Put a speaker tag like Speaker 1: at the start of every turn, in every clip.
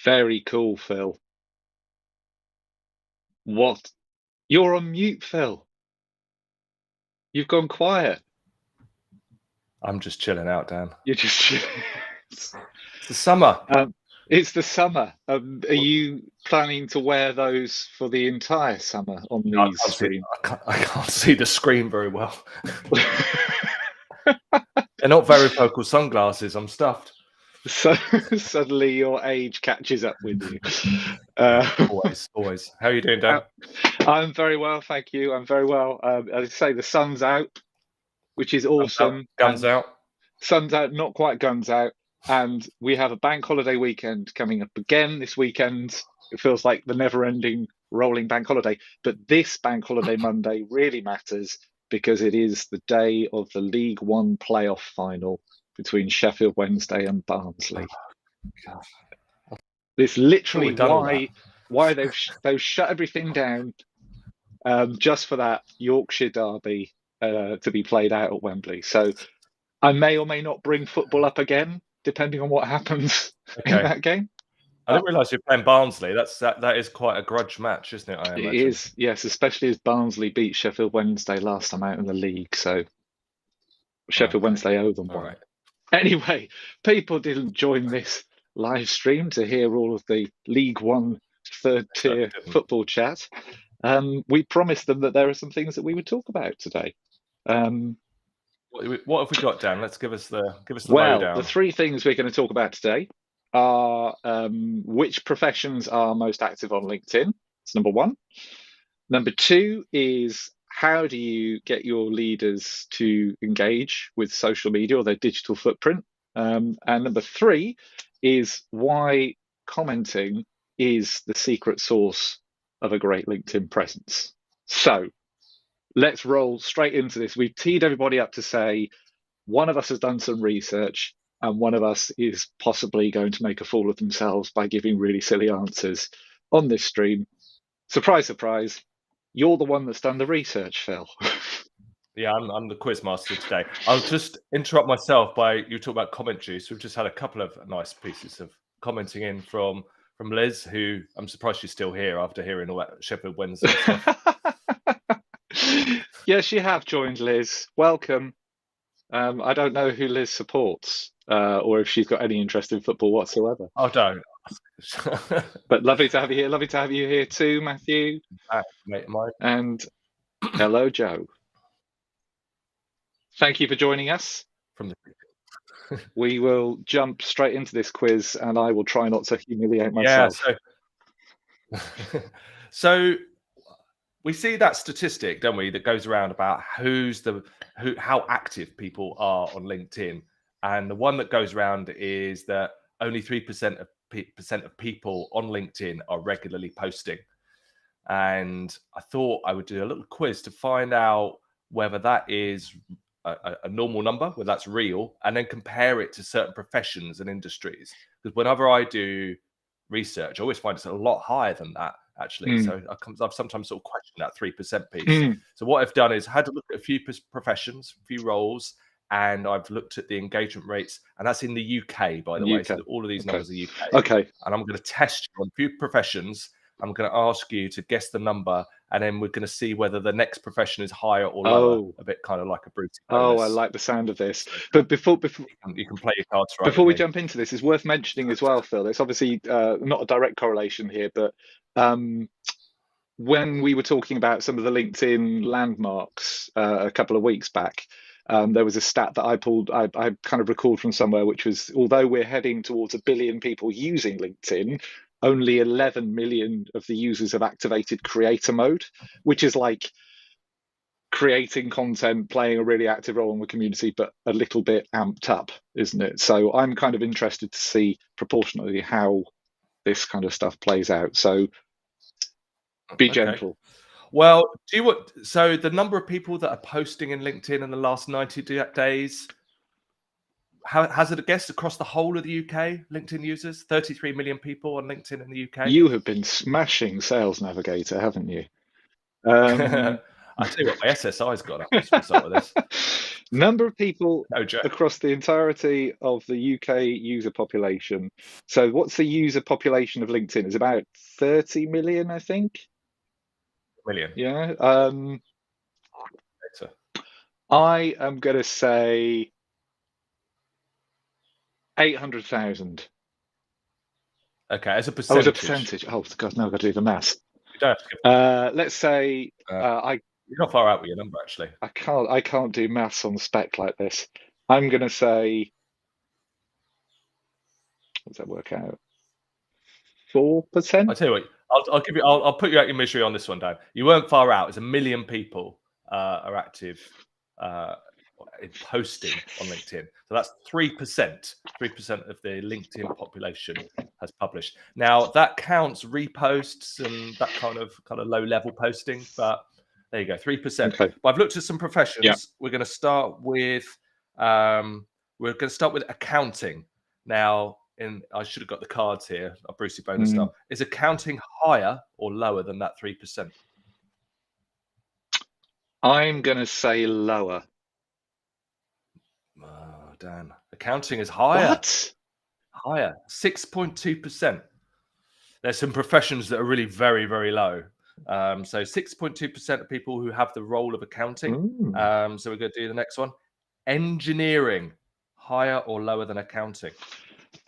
Speaker 1: Very cool, Phil. What? You're on mute, Phil. You've gone quiet.
Speaker 2: I'm just chilling out, Dan.
Speaker 1: You're just.
Speaker 2: It's the summer.
Speaker 1: It's the summer. Are you planning to wear those for the entire summer on these streams?
Speaker 2: I can't see the screen very well. They're not varifocal sunglasses. I'm stuffed.
Speaker 1: So suddenly your age catches up with you.
Speaker 2: Always. How are you doing, Dan?
Speaker 1: I'm very well, thank you. I'm very well. As I say, the sun's out, which is awesome.
Speaker 2: Guns out.
Speaker 1: Sun's out, not quite guns out. And we have a bank holiday weekend coming up again this weekend. It feels like the never-ending rolling bank holiday. But this bank holiday Monday really matters because it is the day of the League One playoff final between Sheffield Wednesday and Barnsley. It's literally why they've shut everything down just for that Yorkshire derby to be played out at Wembley. So I may or may not bring football up again, depending on what happens in that game.
Speaker 2: I didn't realise you're playing Barnsley. That is quite a grudge match, isn't it?
Speaker 1: It is, yes, especially as Barnsley beat Sheffield Wednesday last time out in the league. So Sheffield Wednesday owe them one. Right. Anyway, people didn't join this live stream to hear all of the League One third-tier football chat. We promised them that there are some things that we would talk about today.
Speaker 2: What have we got, Dan? Let's give us the
Speaker 1: lowdown. The three things we're going to talk about today are which professions are most active on LinkedIn. That's number one. Number two is how do you get your leaders to engage with social media or their digital footprint? And number three is why commenting is the secret sauce of a great LinkedIn presence. So let's roll straight into this. We've teed everybody up to say one of us has done some research and one of us is possibly going to make a fool of themselves by giving really silly answers on this stream. Surprise, surprise. You're the one that's done the research, Phil.
Speaker 2: Yeah, I'm the quiz master today. I'll just interrupt myself by you talk about commentary. So we've just had a couple of nice pieces of commenting in from Liz, who I'm surprised she's still here after hearing all that Sheffield Wednesday stuff.
Speaker 1: Yes, you have joined, Liz. Welcome. I don't know who Liz supports or if she's got any interest in football whatsoever.
Speaker 2: I don't.
Speaker 1: But lovely to have you here. Lovely to have you here too, Matthew. And hello, Joe. Thank you for joining us. We will jump straight into this quiz and I will try not to humiliate myself.
Speaker 2: Yeah, so we see that statistic, don't we, that goes around about how active people are on LinkedIn. And the one that goes around is that only 3% of people on LinkedIn are regularly posting. And I thought I would do a little quiz to find out whether that is a normal number, whether that's real, and then compare it to certain professions and industries. Because whenever I do research, I always find it's a lot higher than that, actually. So I've sometimes sort of questioned that 3% piece. So what I've done is had to look at a few professions, a few roles, and I've looked at the engagement rates, and that's in the UK, by the way. So all of these numbers are UK.
Speaker 1: Okay.
Speaker 2: And I'm going to test you on a few professions. I'm going to ask you to guess the number, and then we're going to see whether the next profession is higher or lower. A bit kind of like a brute bonus.
Speaker 1: Oh, I like the sound of this. But before
Speaker 2: you can play your cards right.
Speaker 1: Before we jump into this, it's worth mentioning as well, Phil. It's obviously not a direct correlation here, but when we were talking about some of the LinkedIn landmarks a couple of weeks back, there was a stat that I pulled, I kind of recalled from somewhere, which was, although we're heading towards 1 billion people using LinkedIn, only 11 million of the users have activated creator mode, which is like creating content, playing a really active role in the community, but a little bit amped up, isn't it? So I'm kind of interested to see proportionally how this kind of stuff plays out. So be gentle.
Speaker 2: Well, so the number of people that are posting in LinkedIn in the last 90 days, has it a guess across the whole of the UK, LinkedIn users? 33 million people on LinkedIn in the UK.
Speaker 1: You have been smashing Sales Navigator, haven't you?
Speaker 2: I tell you what, my SSI's got up as a result of this.
Speaker 1: Number of people
Speaker 2: No joke.
Speaker 1: across the entirety of the UK user population. So what's the user population of LinkedIn? It's about 30 million, I think.
Speaker 2: Million.
Speaker 1: Yeah.
Speaker 2: Data.
Speaker 1: I am going to say 800,000.
Speaker 2: Okay, as a
Speaker 1: Oh,
Speaker 2: percentage.
Speaker 1: as a percentage. Oh, God, no, I've got to do the maths.
Speaker 2: You don't have to give,
Speaker 1: Let's say
Speaker 2: you're not far out with your number, actually.
Speaker 1: I can't do maths on the spec like this. I'm going to say, what does that work out? 4%?
Speaker 2: I'll tell you what. I'll give you. I'll put you out your misery on this one, Dan. You weren't far out. It's 1 million people are active in posting on LinkedIn. So that's 3%. 3% of the LinkedIn population has published. Now that counts reposts and that kind of low level posting. But there you go, 3%.
Speaker 1: Okay.
Speaker 2: But I've looked at some professions.
Speaker 1: Yeah.
Speaker 2: We're going to start with accounting now. I should have got the cards here. Brucey bonus stuff. Is accounting higher or lower than that 3%?
Speaker 1: I'm going to say lower.
Speaker 2: Oh, Dan. Accounting is higher.
Speaker 1: What?
Speaker 2: Higher. 6.2%. There's some professions that are really very, very low. So 6.2% of people who have the role of accounting. So we're going to do the next one. Engineering, higher or lower than accounting?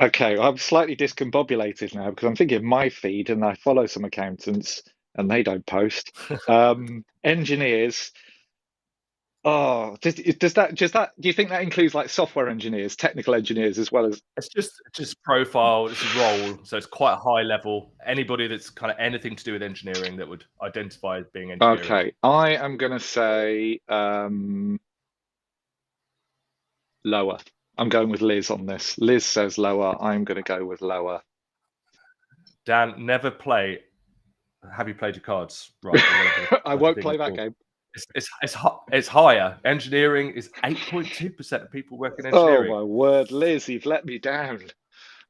Speaker 1: Okay, I'm slightly discombobulated now because I'm thinking of my feed and I follow some accountants and they don't post. Engineers. Oh, does that do you think that includes like software engineers, technical engineers as well as?
Speaker 2: It's just profile, it's a role, so it's quite a high level. Anybody that's kind of anything to do with engineering that would identify as being engineering.
Speaker 1: Okay, I am going to say lower. I'm going with Liz on this. Liz says lower. I'm going to go with lower.
Speaker 2: Dan, never play. Have you played your cards right?
Speaker 1: I won't play that game.
Speaker 2: It's higher. Engineering is 8.2% of people work in engineering.
Speaker 1: Oh my word, Liz, you've let me down.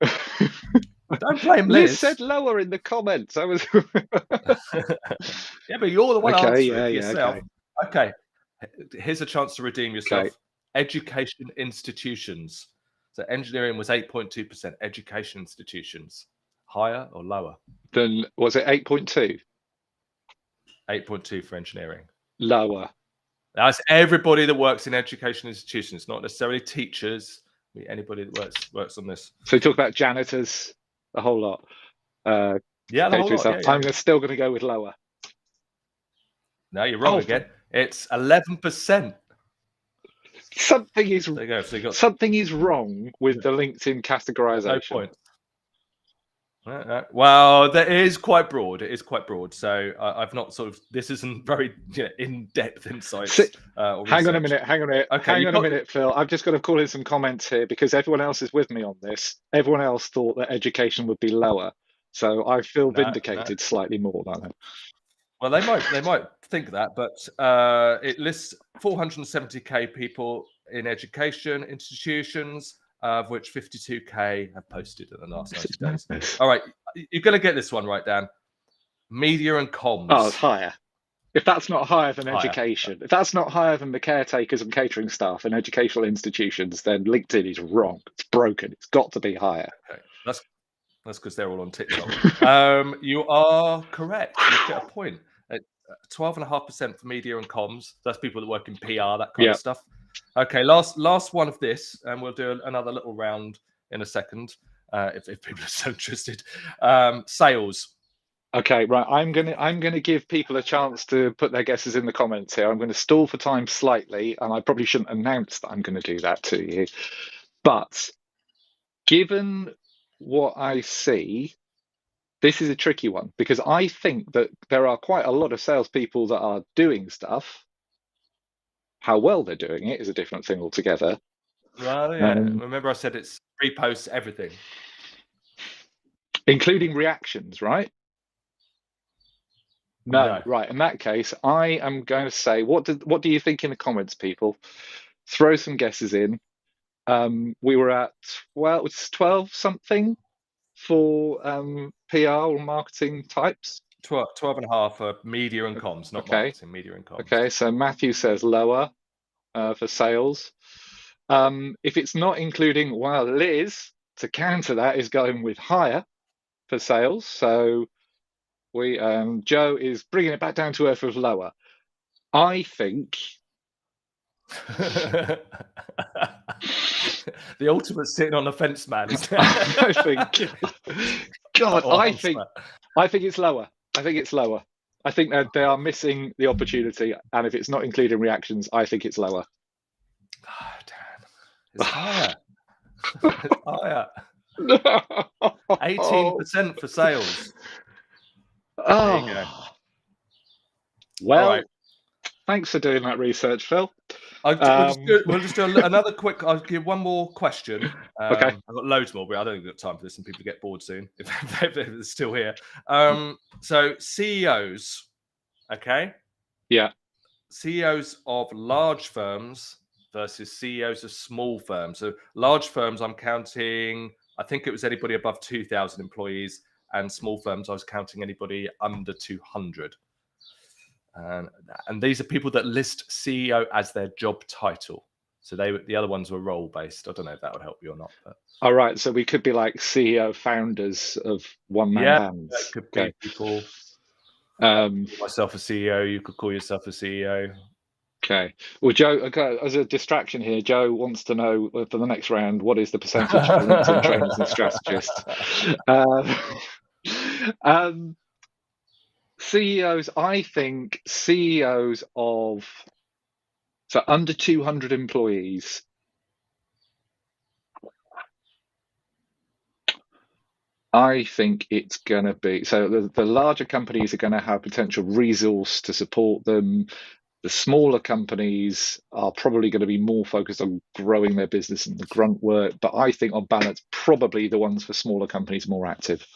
Speaker 2: Don't blame Liz.
Speaker 1: Liz said lower in the comments. I was.
Speaker 2: Yeah, but you're the one answering yourself.
Speaker 1: Okay.
Speaker 2: Here's a chance to redeem yourself.
Speaker 1: Okay.
Speaker 2: Education institutions. So engineering was 8.2%. Education institutions, higher or lower?
Speaker 1: Then was it 8.2?
Speaker 2: 8.2 for engineering.
Speaker 1: Lower.
Speaker 2: That's everybody that works in education institutions, not necessarily teachers. Anybody that works on this.
Speaker 1: So you talk about janitors, the whole lot.
Speaker 2: Yeah, the whole lot. Yeah.
Speaker 1: I'm still going to go with lower.
Speaker 2: No, you're wrong again. It's 11%.
Speaker 1: Something is
Speaker 2: there you go. So you got
Speaker 1: something is wrong with the LinkedIn categorization.
Speaker 2: No point. Well, that is quite broad. It is quite broad. So I've not this isn't very in-depth insights.
Speaker 1: Hang on a minute.
Speaker 2: Okay,
Speaker 1: hang on a minute, Phil. I've just got to call in some comments here because everyone else is with me on this. Everyone else thought that education would be lower, so I feel vindicated slightly more than that.
Speaker 2: Well, they might think that, but it lists 470k people in education institutions, of which 52k have posted in the last 90 days. All right, you're going to get this one right, Dan. Media and comms.
Speaker 1: Oh, it's higher. If that's not higher than education, if that's not higher than the caretakers and catering staff in educational institutions, then LinkedIn is wrong. It's broken. It's got to be higher.
Speaker 2: Okay, that's because they're all on TikTok. You are correct. You get a point. 12.5% for media and comms. That's people that work in PR, that kind of stuff. Okay, last one of this, and we'll do another little round in a second if people are so interested. Sales.
Speaker 1: Okay, right. I'm gonna give people a chance to put their guesses in the comments here. I'm going to stall for time slightly, and I probably shouldn't announce that I'm going to do that to you. But given what I see, this is a tricky one because I think that there are quite a lot of salespeople that are doing stuff. How well they're doing it is a different thing altogether.
Speaker 2: Well, yeah. Remember I said it's reposts everything.
Speaker 1: Including reactions, right? No, right. In that case, I am going to say, what do you think in the comments, people? Throw some guesses in. We were at, well, it's 12 something for PR or marketing types.
Speaker 2: 12.5 for media and comms, not marketing, media and comms.
Speaker 1: Okay, so Matthew says lower. for sales. If it's not including, well, Liz, to counter that, is going with higher for sales. So Joe is bringing it back down to earth with lower. I think
Speaker 2: the ultimate sitting on the fence, man.
Speaker 1: I think, God, I think it's lower. I think it's lower. I think that they are missing the opportunity, and if it's not including reactions, I think it's lower.
Speaker 2: Oh, damn. It's higher. It's higher. 18% for sales. There you go.
Speaker 1: Well, thanks for doing that research, Phil.
Speaker 2: We'll just do another quick. I'll give one more question.
Speaker 1: Okay.
Speaker 2: I've got loads more, but I don't think we've got time for this, and people get bored soon if they're still here. So CEOs, okay?
Speaker 1: Yeah.
Speaker 2: CEOs of large firms versus CEOs of small firms. So large firms, I'm counting, I think it was anybody above 2,000 employees, and small firms, I was counting anybody under 200. And these are people that list CEO as their job title. So the other ones were role based. I don't know if that would help you or not. But...
Speaker 1: All right. So we could be like CEO founders of one-man bands.
Speaker 2: That could be people. Myself a CEO. You could call yourself a CEO.
Speaker 1: Okay. Well, Joe, as a distraction here, Joe wants to know for the next round, what is the percentage for LinkedIn trainers and strategists? CEOs, I think CEOs of, so under 200 employees, I think it's going to be, so the larger companies are going to have potential resource to support them. The smaller companies are probably going to be more focused on growing their business and the grunt work. But I think on balance, probably the ones for smaller companies more active.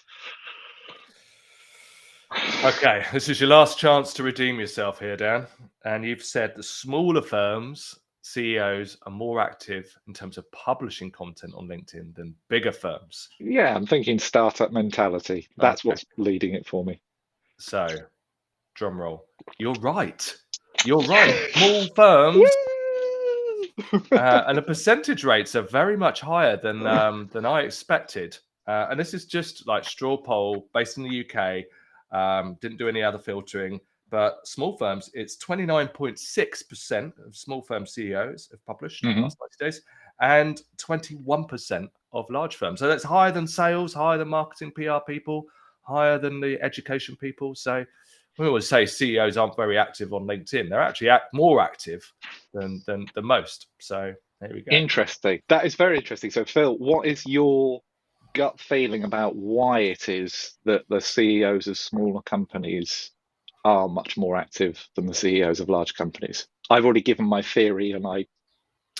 Speaker 2: Okay, this is your last chance to redeem yourself here, Dan. And you've said the smaller firms, CEOs, are more active in terms of publishing content on LinkedIn than bigger firms.
Speaker 1: Yeah, I'm thinking startup mentality. That's what's leading it for me.
Speaker 2: So, drum roll. You're right. You're right. Small firms, and the percentage rates are very much higher than I expected. And this is just like straw poll based in the UK. Didn't do any other filtering, but small firms, it's 29.6% of small firm CEOs have published in the last 90 days, and 21% of large firms. So that's higher than sales, higher than marketing, PR people, higher than the education people. So we always say CEOs aren't very active on LinkedIn. They're actually more active than most. So there we go.
Speaker 1: Interesting. That is very interesting. So Phil, what is your gut feeling about why it is that the CEOs of smaller companies are much more active than the CEOs of large companies? I've already given my theory, and I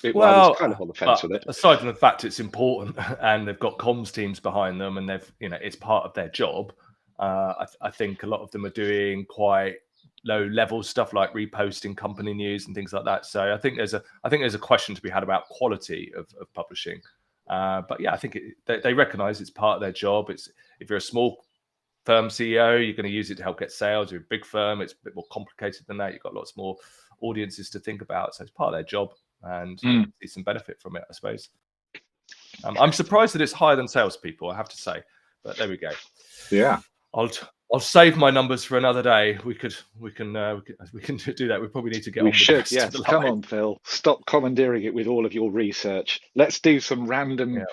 Speaker 1: was kind of on the fence with it.
Speaker 2: Aside from the fact it's important and they've got comms teams behind them, and they've, it's part of their job. I think a lot of them are doing quite low-level stuff like reposting company news and things like that. So I think there's a question to be had about quality of publishing. But yeah, I think they recognise it's part of their job. It's, if you're a small firm CEO, you're going to use it to help get sales. If you're a big firm, it's a bit more complicated than that. You've got lots more audiences to think about, so it's part of their job, and see some benefit from it, I suppose. I'm surprised that it's higher than salespeople, I have to say, but there we go.
Speaker 1: Yeah.
Speaker 2: I'll save my numbers for another day. We can do that. We probably need to get.
Speaker 1: We should. Yes. Come on, Phil. Stop commandeering it with all of your research. Let's do some random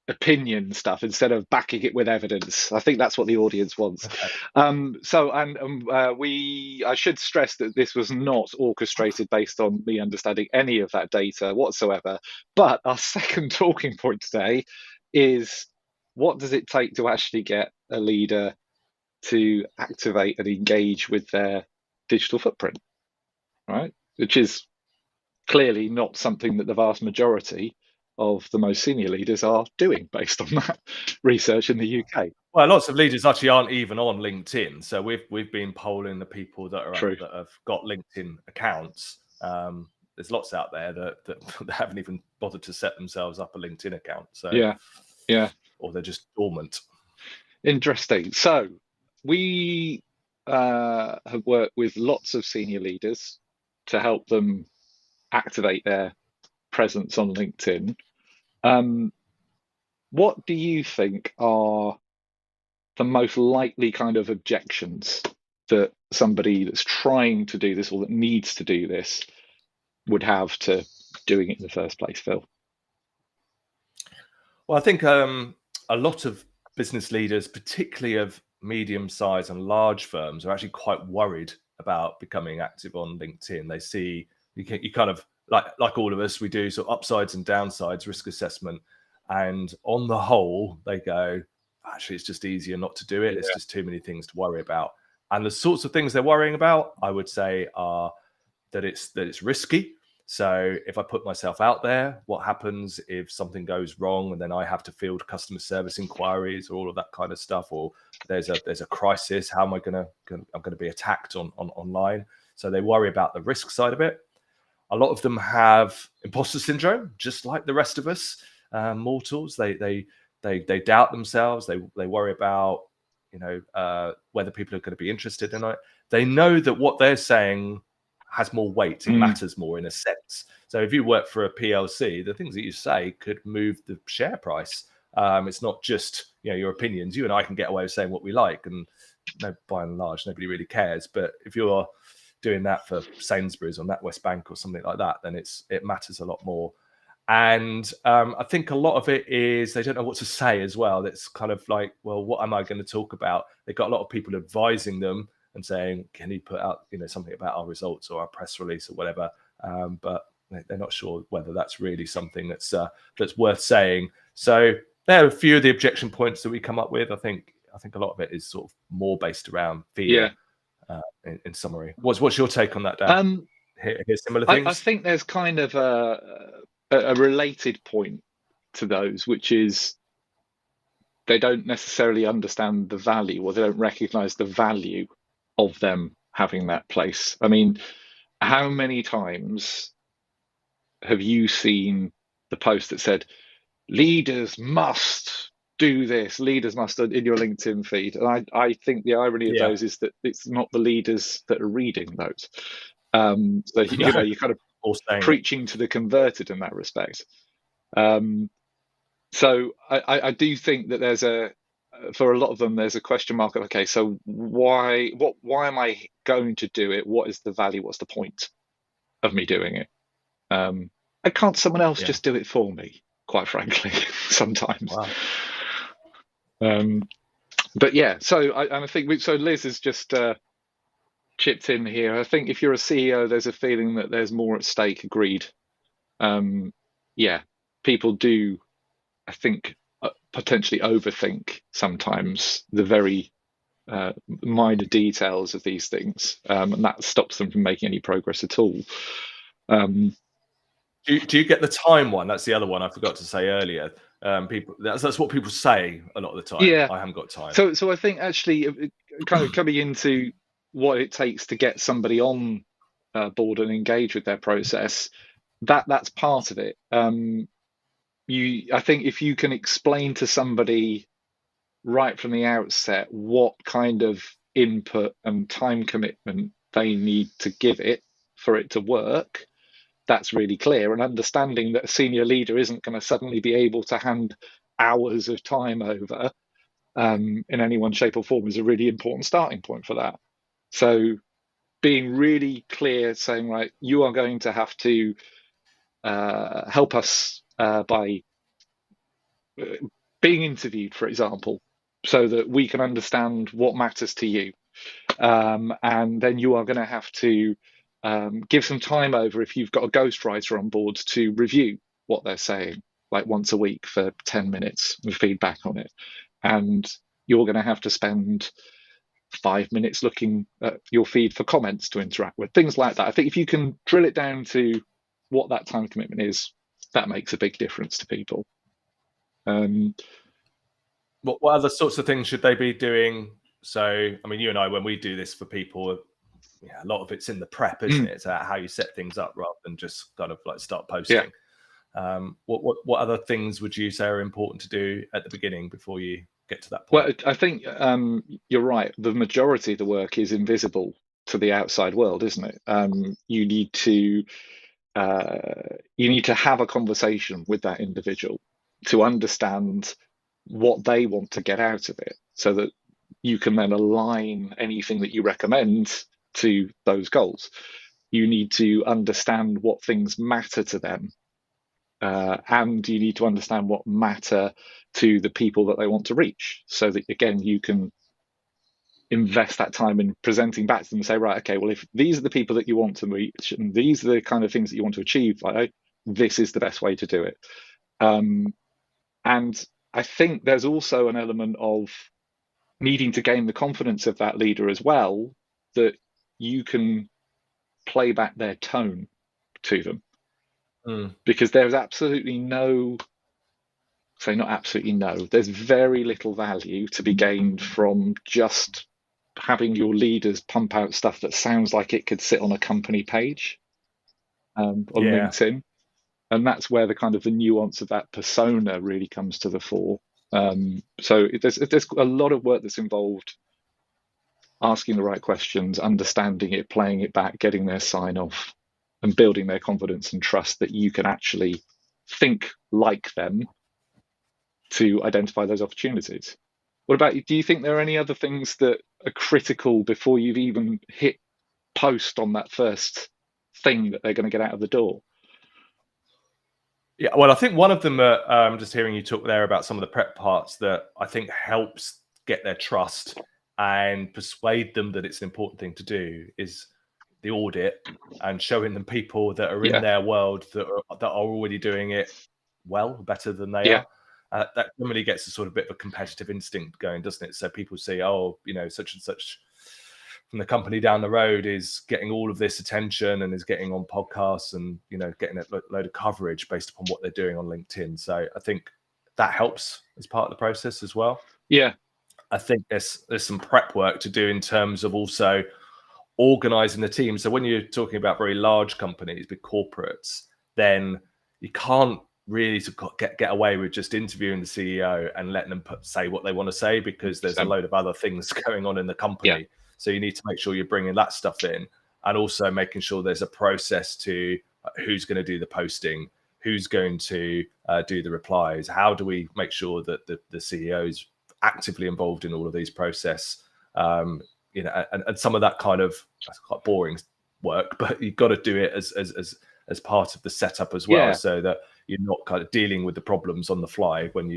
Speaker 1: opinion stuff instead of backing it with evidence. I think that's what the audience wants. Okay. I should stress that this was not orchestrated based on me understanding any of that data whatsoever. But our second talking point today is, what does it take to actually get a leader to activate and engage with their digital footprint, right? Which is clearly not something that the vast majority of the most senior leaders are doing based on that research in the UK.
Speaker 2: Well, lots of leaders actually aren't even on LinkedIn. So we've been polling the people that have got LinkedIn accounts. There's lots out there that haven't even bothered to set themselves up a LinkedIn account. So yeah, or they're just dormant.
Speaker 1: Interesting. So we have worked with lots of senior leaders to help them activate their presence on LinkedIn. What do you think are the most likely kind of objections that somebody that's trying to do this or that needs to do this would have to doing it in the first place, Phil?
Speaker 2: Well, I think a lot of business leaders, particularly of medium-sized and large firms, are actually quite worried about becoming active on LinkedIn. They see you kind of like all of us, we do sort of upsides and downsides risk assessment, and on the whole, they go, actually, it's just easier not to do it. It's just too many things to worry about. And the sorts of things they're worrying about, I would say, are that it's risky. So if I put myself out there, what happens if something goes wrong and then I have to field customer service inquiries or all of that kind of stuff, or there's a crisis, how am I I'm going to be attacked online? So they worry about the risk side of it. A lot of them have imposter syndrome, just like the rest of us mortals. They doubt themselves. They worry about whether people are going to be interested in it. They know that what they're saying has more weight. It matters more in a sense. So if you work for a PLC, the things that you say could move the share price. It's not just your opinions. You and I can get away with saying what we like, and by and large, nobody really cares. But if you're doing that for Sainsbury's or NatWest Bank or something like that, then it matters a lot more. And I think a lot of it is they don't know what to say as well. It's kind of like, well, what am I going to talk about? They've got a lot of people advising them and saying, can you put out something about our results or our press release or whatever? But they're not sure whether that's really something that's worth saying. So there are a few of the objection points that we come up with. I think a lot of it is sort of more based around fear. In summary, what's your take on that, Dan? Hear similar things?
Speaker 1: I think there's kind of a related point to those, which is they don't necessarily understand the value, or they don't recognize the value of them having that place. I mean, how many times have you seen the post that said, leaders must do this, leaders must, in your LinkedIn feed? And I think the irony of those is that it's not the leaders that are reading those. So you're kind of preaching to the converted in that respect. So I do think that there's for a lot of them, there's a question mark of, okay, so why am I going to do it? What is the value? What's the point of me doing it? Can't someone else just do it for me, quite frankly, sometimes.
Speaker 2: Wow.
Speaker 1: But yeah, so I think Liz has just chipped in here. I think if you're a CEO, there's a feeling that there's more at stake. Agreed. People do, I think, potentially overthink sometimes the very minor details of these things, and that stops them from making any progress at all.
Speaker 2: Do you get the time one? That's the other one I forgot to say earlier. People, that's what people say a lot of the time.
Speaker 1: Yeah,
Speaker 2: I haven't got time.
Speaker 1: So I think actually, kind of coming into what it takes to get somebody on board and engage with their process, that's part of it. I think if you can explain to somebody right from the outset what kind of input and time commitment they need to give it for it to work, that's really clear. And understanding that a senior leader isn't going to suddenly be able to hand hours of time over in any one shape or form is a really important starting point for that. So being really clear, saying, right, you are going to have to help us by being interviewed, for example, so that we can understand what matters to you. And then you are going to have to give some time over, if you've got a ghostwriter on board, to review what they're saying, like once a week for 10 minutes with feedback on it. And you're going to have to spend 5 minutes looking at your feed for comments to interact with, things like that. I think if you can drill it down to what that time commitment is, that makes a big difference to people.
Speaker 2: What other sorts of things should they be doing? So, I mean, you and I, when we do this for people, a lot of it's in the prep, isn't it? It's how you set things up rather than just kind of like start posting. What other things would you say are important to do at the beginning before you get to that point?
Speaker 1: Well, I think you're right. The majority of the work is invisible to the outside world, isn't it? You need to you need to have a conversation with that individual to understand what they want to get out of it, so that you can then align anything that you recommend to those goals. You need to understand what things matter to them, and you need to understand what matter to the people that they want to reach, so that again you can invest that time in presenting back to them and say, right, okay, well, if these are the people that you want to reach and these are the kind of things that you want to achieve, like, this is the best way to do it. And I think there's also an element of needing to gain the confidence of that leader as well, that you can play back their tone to them. Because there's absolutely no, not absolutely no, there's very little value to be gained from just having your leaders pump out stuff that sounds like it could sit on a company page on LinkedIn. And that's where the kind of the nuance of that persona really comes to the fore. So there's a lot of work that's involved, asking the right questions, understanding it, playing it back, getting their sign off, and building their confidence and trust that you can actually think like them to identify those opportunities. What about you? Do you think there are any other things that are critical before you've even hit post on that first thing that they're going to get out of the door?
Speaker 2: Yeah, well, I think one of them, just hearing you talk there about some of the prep parts that I think helps get their trust and persuade them that it's an important thing to do, is the audit and showing them people that are in their world that are already doing it well, better than they are. That normally gets a sort of bit of a competitive instinct going, doesn't it? So people say, oh, such and such from the company down the road is getting all of this attention and is getting on podcasts and, getting a load of coverage based upon what they're doing on LinkedIn. So I think that helps as part of the process as well.
Speaker 1: Yeah.
Speaker 2: I think there's some prep work to do in terms of also organizing the team. So when you're talking about very large companies, big corporates, then you can't really get away with just interviewing the CEO and letting them say what they want to say, because there's a load of other things going on in the company. So you need to make sure you're bringing that stuff in, and also making sure there's a process to who's going to do the posting, who's going to do the replies. How do we make sure that the CEO is actively involved in all of these process? And some of that kind of, that's quite boring work, but you've got to do it as part of the setup as well, so that you're not kind of dealing with the problems on the fly when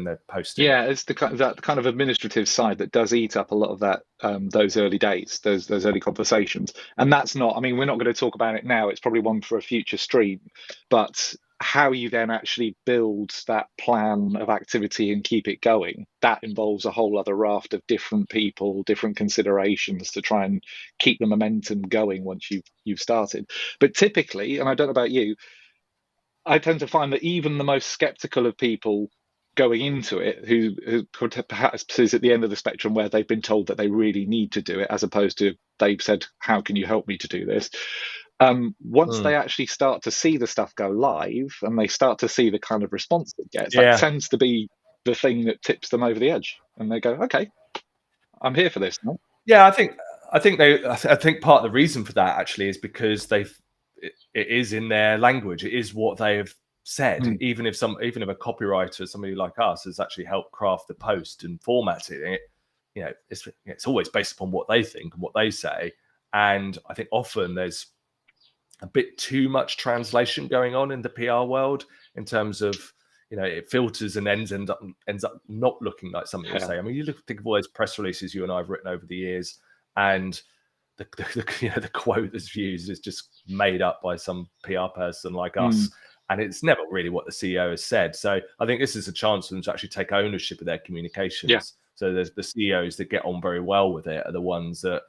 Speaker 2: they're posting.
Speaker 1: Yeah, it's that kind of administrative side that does eat up a lot of that, those early days, those early conversations. And that's not, we're not going to talk about it now. It's probably one for a future stream, but how you then actually build that plan of activity and keep it going, that involves a whole other raft of different people, different considerations to try and keep the momentum going once you've started. But typically, and I don't know about you, I tend to find that even the most skeptical of people going into it, who perhaps is at the end of the spectrum where they've been told that they really need to do it, as opposed to they've said, how can you help me to do this? Once they actually start to see the stuff go live and they start to see the kind of response it gets, that tends to be the thing that tips them over the edge, and they go, okay, I'm here for this now.
Speaker 2: Yeah, I think part of the reason for that actually is because it is in their language. It is what they have said. Even if a copywriter, somebody like us, has actually helped craft the post and formatted it, it's always based upon what they think and what they say. And I think often there's a bit too much translation going on in the PR world in terms of, it filters and ends up not looking like something you say. You think of all those press releases you and I have written over the years, and the quote that's used is just made up by some PR person like us, and it's never really what the CEO has said. So I think this is a chance for them to actually take ownership of their communications. So there's the CEOs that get on very well with it are the ones that,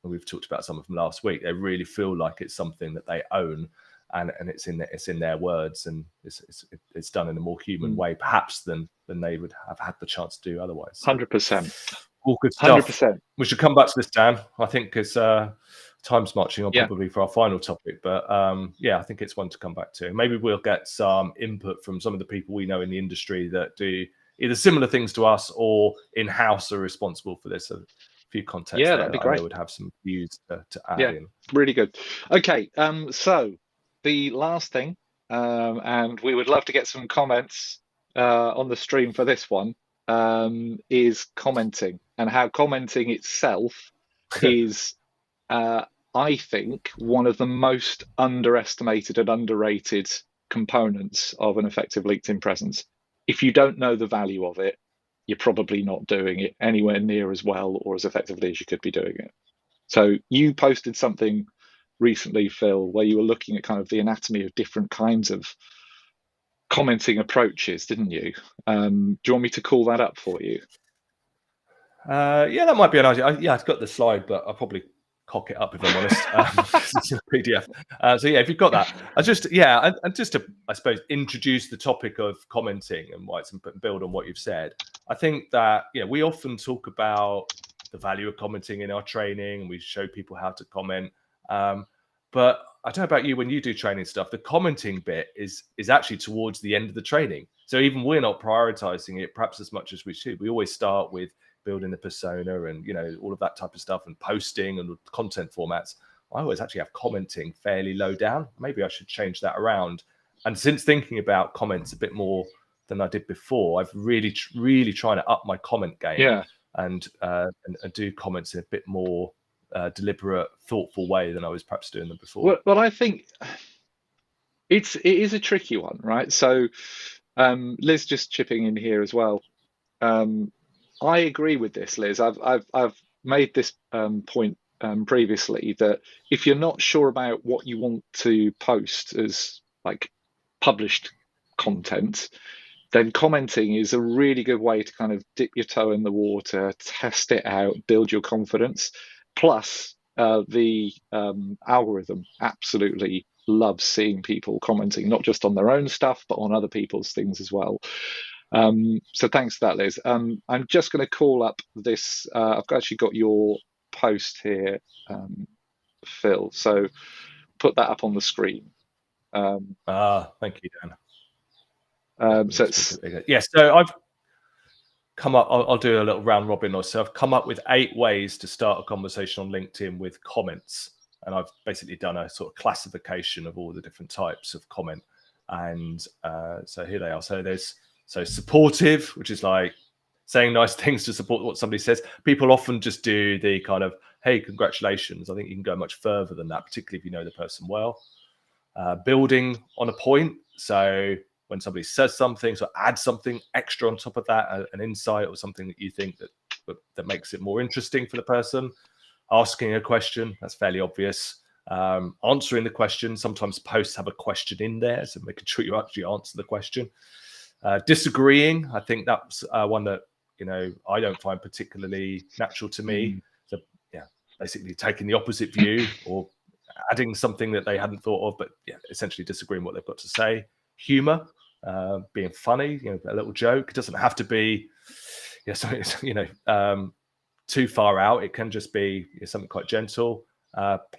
Speaker 2: we've talked about some of them last week. They really feel like it's something that they own, and it's in their words, and it's done in a more human way, perhaps than they would have had the chance to do otherwise.
Speaker 1: 100%.
Speaker 2: All good stuff.
Speaker 1: 100%.
Speaker 2: We should come back to this, Dan. I think it's time's marching on probably for our final topic, but I think it's one to come back to. Maybe we'll get some input from some of the people we know in the industry that do either similar things to us or in-house are responsible for this. A few contexts
Speaker 1: that'd be great.
Speaker 2: I would have some views to add in.
Speaker 1: Really good. Okay, so the last thing, and we would love to get some comments on the stream for this one, is commenting, and how commenting itself is, I think, one of the most underestimated and underrated components of an effective LinkedIn presence. If you don't know the value of it, you're probably not doing it anywhere near as well or as effectively as you could be doing it. So you posted something recently, Phil, where you were looking at kind of the anatomy of different kinds of commenting approaches, didn't you? Do you want me to call that up for you?
Speaker 2: Yeah, that might be an idea. Yeah, I've got the slide, but I'll probably cock it up if I'm honest. It's a PDF. So yeah, if you've got that, and just to, I suppose, introduce the topic of commenting and why it's important, build on what you've said. I think that we often talk about the value of commenting in our training, and we show people how to comment. But I don't know about you, when you do training stuff, the commenting bit is actually towards the end of the training. So even we're not prioritizing it perhaps as much as we should. We always start with building the persona and all of that type of stuff, and posting and content formats. I always actually have commenting fairly low down. Maybe I should change that around. And since thinking about comments a bit more than I did before, I've really trying to up my comment game, and do comments in a bit more deliberate, thoughtful way than I was perhaps doing them before.
Speaker 1: Well, I think it is a tricky one, right? So Liz just chipping in here as well. I agree with this, Liz. I've made this point previously, that if you're not sure about what you want to post as like published content, then commenting is a really good way to kind of dip your toe in the water, test it out, build your confidence. Plus, the algorithm absolutely loves seeing people commenting, not just on their own stuff, but on other people's things as well. So thanks for that, Liz. I'm just going to call up this. I've actually got your post here, Phil. So put that up on the screen.
Speaker 2: Thank you, Dan.
Speaker 1: So it's,
Speaker 2: yes. So I've come up. I'll do a little round robin. So I've come up with 8 ways to start a conversation on LinkedIn with comments, and I've basically done a sort of classification of all the different types of comment. And so here they are. So there's supportive, which is like saying nice things to support what somebody says. People often just do the kind of, hey, congratulations. I think you can go much further than that, particularly if you know the person well. Building on a point. So when somebody says something, so add something extra on top of that, an insight or something that you think that makes it more interesting for the person. Asking a question, that's fairly obvious. Answering the question. Sometimes posts have a question in there, so making sure you actually answer the question. Disagreeing, I think that's one that I don't find particularly natural to me. So yeah, basically taking the opposite view or adding something that they hadn't thought of, but essentially disagreeing what they've got to say. Humor, being funny, a little joke. It doesn't have to be something too far out. It can just be something quite gentle.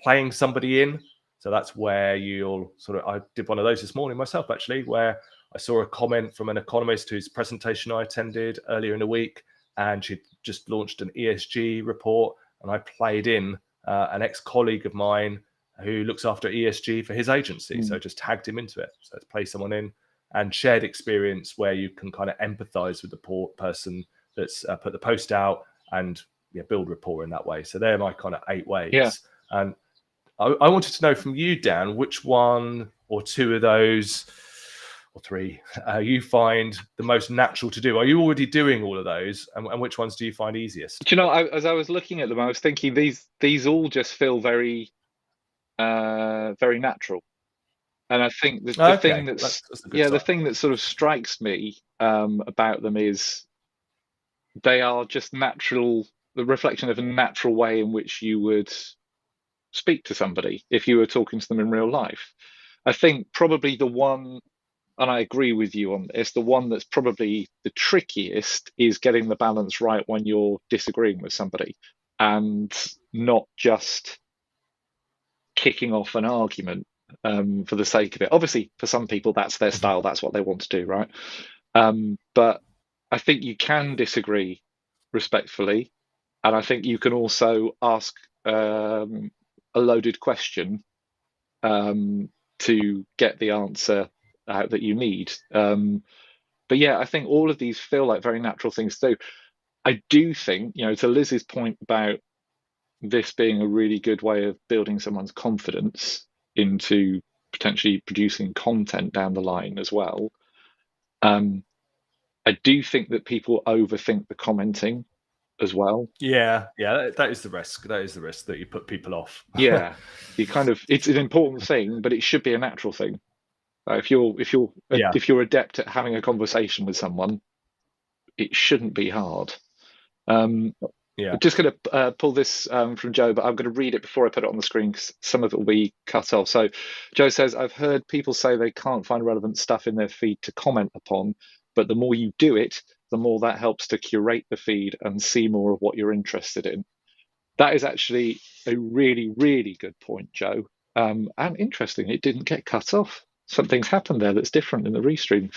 Speaker 2: Playing somebody in. So that's where you'll I did one of those this morning myself, actually, where I saw a comment from an economist whose presentation I attended earlier in the week, and she just launched an ESG report, and I played in an ex-colleague of mine who looks after ESG for his agency. So just tagged him into it. So to play someone in, and shared experience where you can kind of empathize with the person that's put the post out, and build rapport in that way. So they're my kind of 8 ways.
Speaker 1: Yeah.
Speaker 2: And I wanted to know from you, Dan, which one or 2 of those, or 3, you find the most natural to do. Are you already doing all of those, and which ones do you find easiest?
Speaker 1: Do you know, as I was looking at them, I was thinking these all just feel very very natural. And I think the thing that's the thing that sort of strikes me about them is they are just natural, the reflection of a natural way in which you would speak to somebody if you were talking to them in real life. I think probably the one, and I agree with you on this, the one that's probably the trickiest is getting the balance right when you're disagreeing with somebody, and not just kicking off an argument for the sake of it. Obviously, for some people, that's their style, that's what they want to do, right? But I think you can disagree respectfully, and I think you can also ask a loaded question to to get the answer out that you need. But yeah, I think all of these feel like very natural things to do. I do think, to Liz's point about this being a really good way of building someone's confidence into potentially producing content down the line as well. I do think that people overthink the commenting as well.
Speaker 2: Yeah, that is the risk. That is the risk that you put people off.
Speaker 1: Yeah, it's an important thing, but it should be a natural thing. If you're adept at having a conversation with someone, it shouldn't be hard. I'm just going to pull this from Joe, but I'm going to read it before I put it on the screen because some of it will be cut off. So Joe says, I've heard people say they can't find relevant stuff in their feed to comment upon, but the more you do it, the more that helps to curate the feed and see more of what you're interested in. That is actually a really, really good point, Joe. And interesting, it didn't get cut off. Something's happened there that's different in the restream.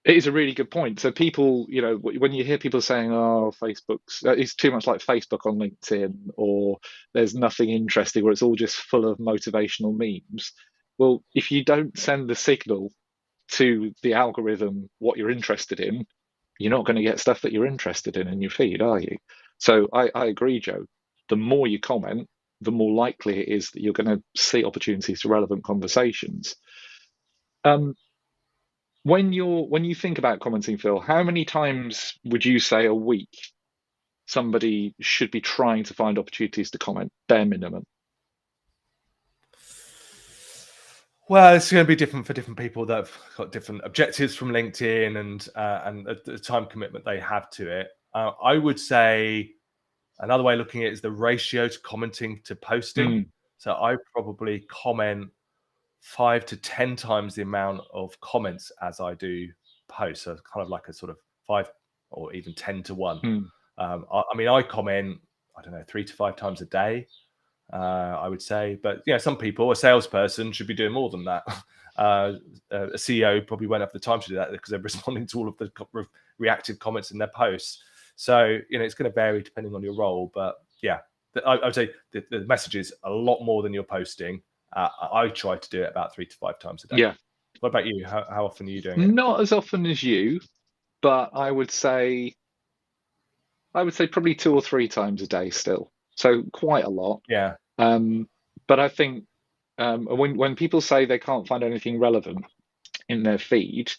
Speaker 1: It is a really good point. So people, when you hear people saying, "Oh, it's too much like Facebook on LinkedIn," or "There's nothing interesting," or "It's all just full of motivational memes." Well, if you don't send the signal to the algorithm what you're interested in, you're not going to get stuff that you're interested in your feed, are you? So I agree, Joe. The more you comment, the more likely it is that you're going to see opportunities to relevant conversations. When you think about commenting, Phil, how many times would you say a week somebody should be trying to find opportunities to comment, bare minimum?
Speaker 2: Well, it's going to be different for different people that have got different objectives from LinkedIn and the time commitment they have to it. I would say another way of looking at it is the ratio to commenting to posting. So I probably comment 5 to 10 times the amount of comments as I do posts. So kind of like a sort of 5 or even 10 to 1. I comment, 3 to 5 times a day, I would say. But some people, a salesperson should be doing more than that. A CEO probably won't have the time to do that because they're responding to all of the reactive comments in their posts. So, it's going to vary depending on your role. But I would say the message is a lot more than you're posting. I try to do it about 3 to 5 times a day.
Speaker 1: Yeah.
Speaker 2: What about you? How often are you doing it?
Speaker 1: Not as often as you, but I would say probably 2 or 3 times a day still. So quite a lot.
Speaker 2: Yeah.
Speaker 1: But I think when people say they can't find anything relevant in their feed,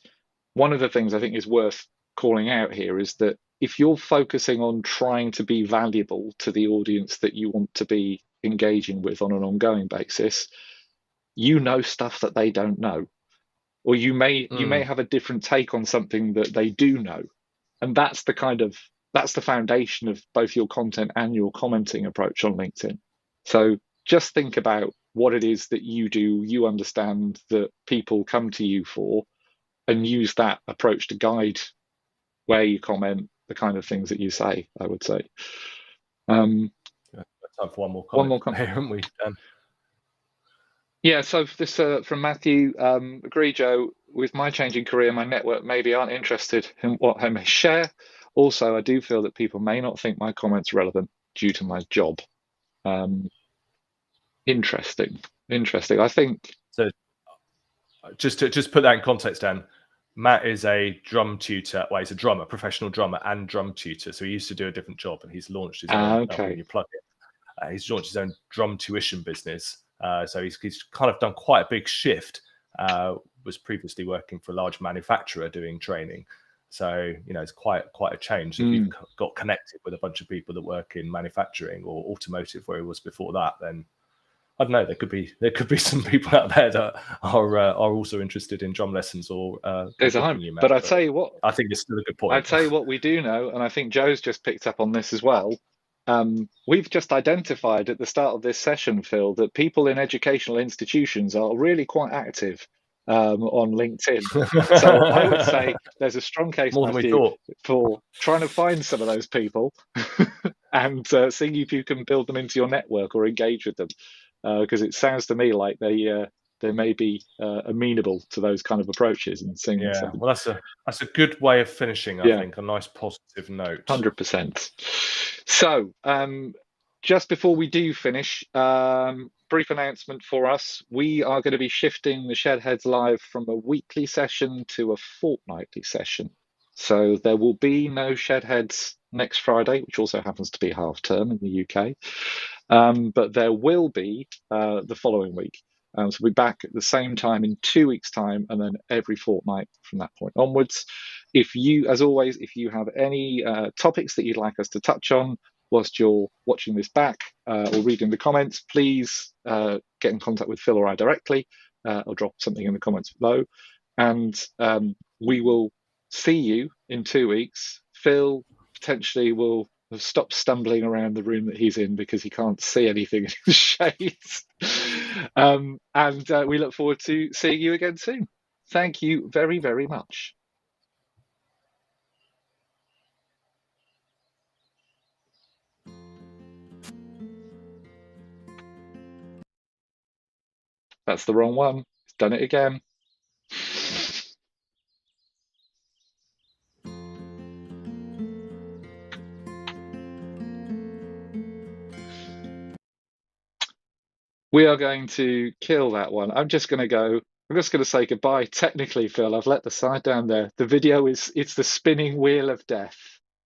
Speaker 1: one of the things I think is worth calling out here is that if you're focusing on trying to be valuable to the audience that you want to be engaging with on an ongoing basis, stuff that they don't know, or you may have a different take on something that they do know, and that's the foundation of both your content and your commenting approach on LinkedIn. So just think about what it is that you understand that people come to you for, and use that approach to guide where you comment, the kind of things that you say, I would say.
Speaker 2: Time for one more comment, haven't we?
Speaker 1: Yeah, so this from Matthew, agree, Joe, with my changing career, my network maybe aren't interested in what I may share. Also, I do feel that people may not think my comments relevant due to my job. Interesting. I think.
Speaker 2: So just put that in context, Dan. Matt is a drum tutor. Well, he's a drummer, professional drummer and drum tutor. So he used to do a different job, and he's launched his own. When you plug it, he's launched his own drum tuition business. So he's kind of done quite a big shift. Was previously working for a large manufacturer doing training. So it's quite a change. If you've got connected with a bunch of people that work in manufacturing or automotive, where he was before that, then I don't know. There could be some people out there that are also interested in drum lessons or.
Speaker 1: There's a hype, but I tell you what,
Speaker 2: I think it's still a good point.
Speaker 1: I tell you what, we do know, and I think Joe's just picked up on this as well. We've just identified at the start of this session, Phil, that people in educational institutions are really quite active on LinkedIn. So I would say there's a strong case for trying to find some of those people and seeing if you can build them into your network or engage with them. Because it sounds to me like they may be amenable to those kind of approaches and seeing.
Speaker 2: Yeah, well, that's a good way of finishing. I think a nice positive note.
Speaker 1: 100%. So just before we do finish, brief announcement for us. We are going to be shifting the Shedheads Live from a weekly session to a fortnightly session. So there will be no Shedheads next Friday, which also happens to be half term in the UK. But there will be the following week. So we'll be back at the same time in 2 weeks' time, and then every fortnight from that point onwards. If you, as always, if you have any topics that you'd like us to touch on whilst you're watching this back or reading the comments, please get in contact with Phil or I directly, or drop something in the comments below. And we will see you in 2 weeks. Phil potentially will stop stumbling around the room that he's in because he can't see anything in the shades. And we look forward to seeing you again soon. Thank you very, very much. That's the wrong one. It's done it again. We are going to kill that one. I'm just going to say goodbye. Technically, Phil, I've let the side down there. The video it's the spinning wheel of death.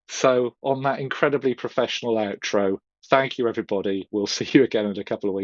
Speaker 1: So on that incredibly professional outro, thank you, everybody. We'll see you again in a couple of weeks.